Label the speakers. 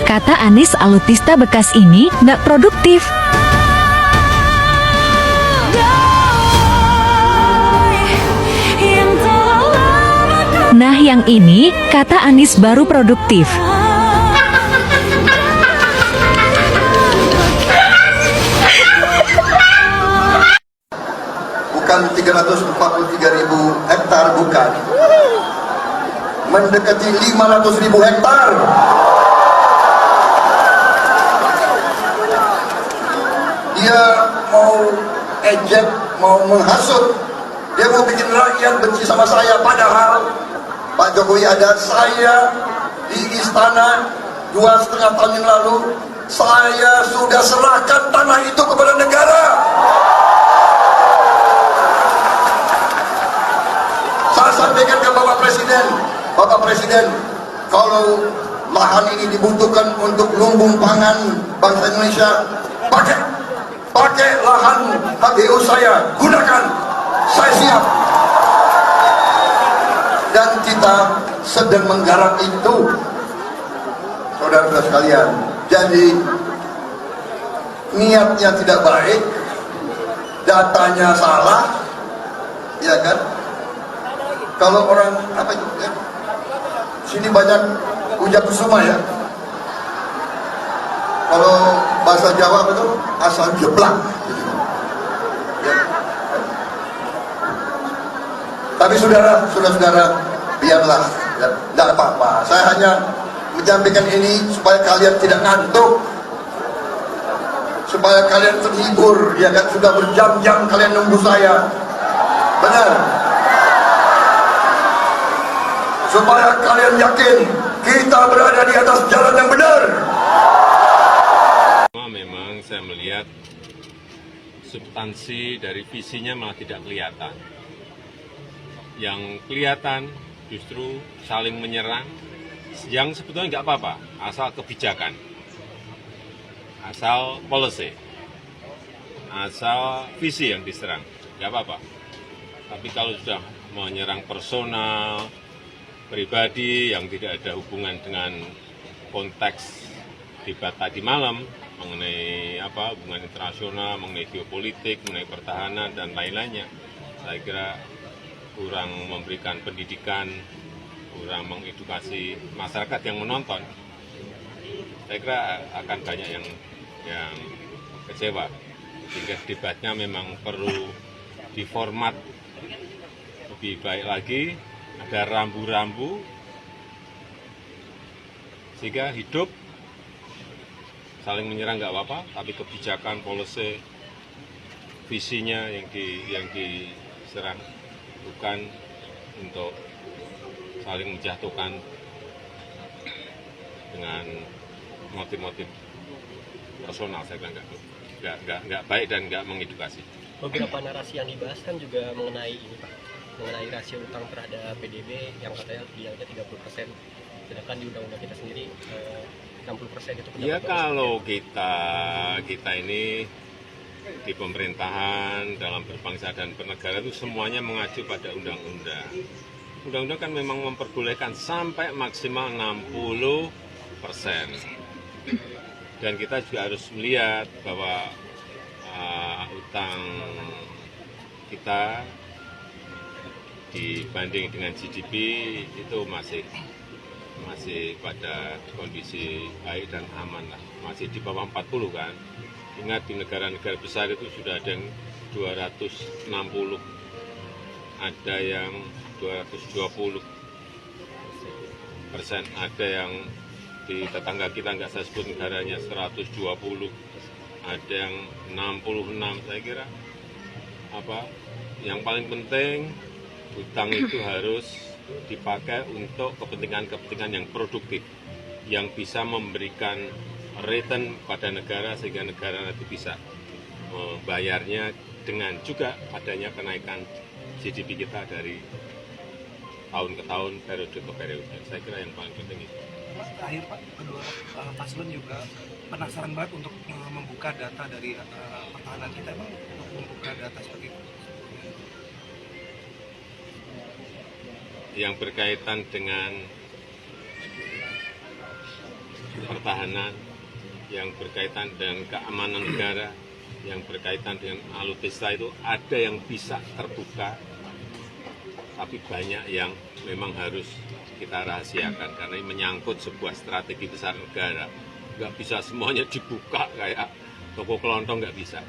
Speaker 1: Kata Anies Alutista Bekas ini nggak produktif. Nah yang ini, kata Anies baru produktif.
Speaker 2: Bukan 343.000 hektar, bukan. Mendekati 500.000 hektar. Dia mau ejek, mau menghasut, dia mau bikin rakyat benci sama saya. Padahal Pak Jokowi ada saya di istana 2,5 tahun yang lalu, saya sudah serahkan tanah itu kepada negara. Saya sampaikan ke Bapak Presiden, kalau lahan ini dibutuhkan untuk lumbung pangan bangsa Indonesia, pakai lahan HBU saya, gunakan, saya siap. Dan kita sedang menggarap itu, saudara-saudara sekalian. Jadi niatnya tidak baik, datanya salah, ya kan? Kalau orang apa itu? Ya? Sini banyak ujak kusuma ya. Kalau bahasa Jawa itu asal jeblak. Ya. Tapi saudara-saudara, biarlah, ya, tidak apa-apa. Saya hanya menyampaikan ini supaya kalian tidak ngantuk, supaya kalian terhibur. Ya kan, sudah berjam-jam kalian nunggu saya, benar. Supaya kalian yakin kita berada di atas jalan yang benar.
Speaker 3: Memang saya melihat substansi dari visinya malah tidak kelihatan. Yang kelihatan justru saling menyerang, yang sebetulnya nggak apa-apa, asal kebijakan, asal policy, asal visi yang diserang, nggak apa-apa. Tapi kalau sudah menyerang personal, pribadi yang tidak ada hubungan dengan konteks debat tadi malam mengenai hubungan internasional, mengenai geopolitik, mengenai pertahanan dan lain-lainnya, saya kira kurang memberikan pendidikan, kurang mengedukasi masyarakat yang menonton. Saya kira akan banyak yang kecewa, sehingga debatnya memang perlu diformat lebih baik lagi. Ada rambu-rambu sehingga hidup, saling menyerang nggak apa-apa, tapi kebijakan, policy, visinya yang diserang, bukan untuk saling menjatuhkan dengan motif-motif personal. Saya kira nggak baik dan nggak mengedukasi.
Speaker 4: Beberapa narasi yang dibahas kan juga mengenai ini Pak, mengenai rasio utang terhadap PDB yang katanya bilangnya 30%, sedangkan di undang-undang kita sendiri 60% itu.
Speaker 3: Ya kalau kita ini di pemerintahan, dalam berbangsa dan bernegara itu semuanya mengacu pada undang-undang. Undang-undang kan memang memperbolehkan sampai maksimal 60%. Dan kita juga harus melihat bahwa utang kita dibanding dengan GDP itu masih pada kondisi baik dan aman lah, masih di bawah 40 kan. Ingat di negara-negara besar itu sudah ada yang 260, ada yang 220%, ada yang di tetangga kita nggak saya sebut negaranya 120, ada yang 66. Saya kira yang paling penting utang itu harus dipakai untuk kepentingan-kepentingan yang produktif, yang bisa memberikan return pada negara sehingga negara nanti bisa membayarnya dengan juga adanya kenaikan GDP kita dari tahun ke tahun, periode ke periode. Saya kira yang paling penting itu.
Speaker 5: Terakhir Pak, kedua paslon juga penasaran banget untuk membuka data dari pertahanan kita, Pak, untuk membuka data seperti itu.
Speaker 3: Yang berkaitan dengan pertahanan, yang berkaitan dengan keamanan negara, yang berkaitan dengan alutsista itu ada yang bisa terbuka, tapi banyak yang memang harus kita rahasiakan karena ini menyangkut sebuah strategi besar negara. Nggak bisa semuanya dibuka kayak toko kelontong, nggak bisa.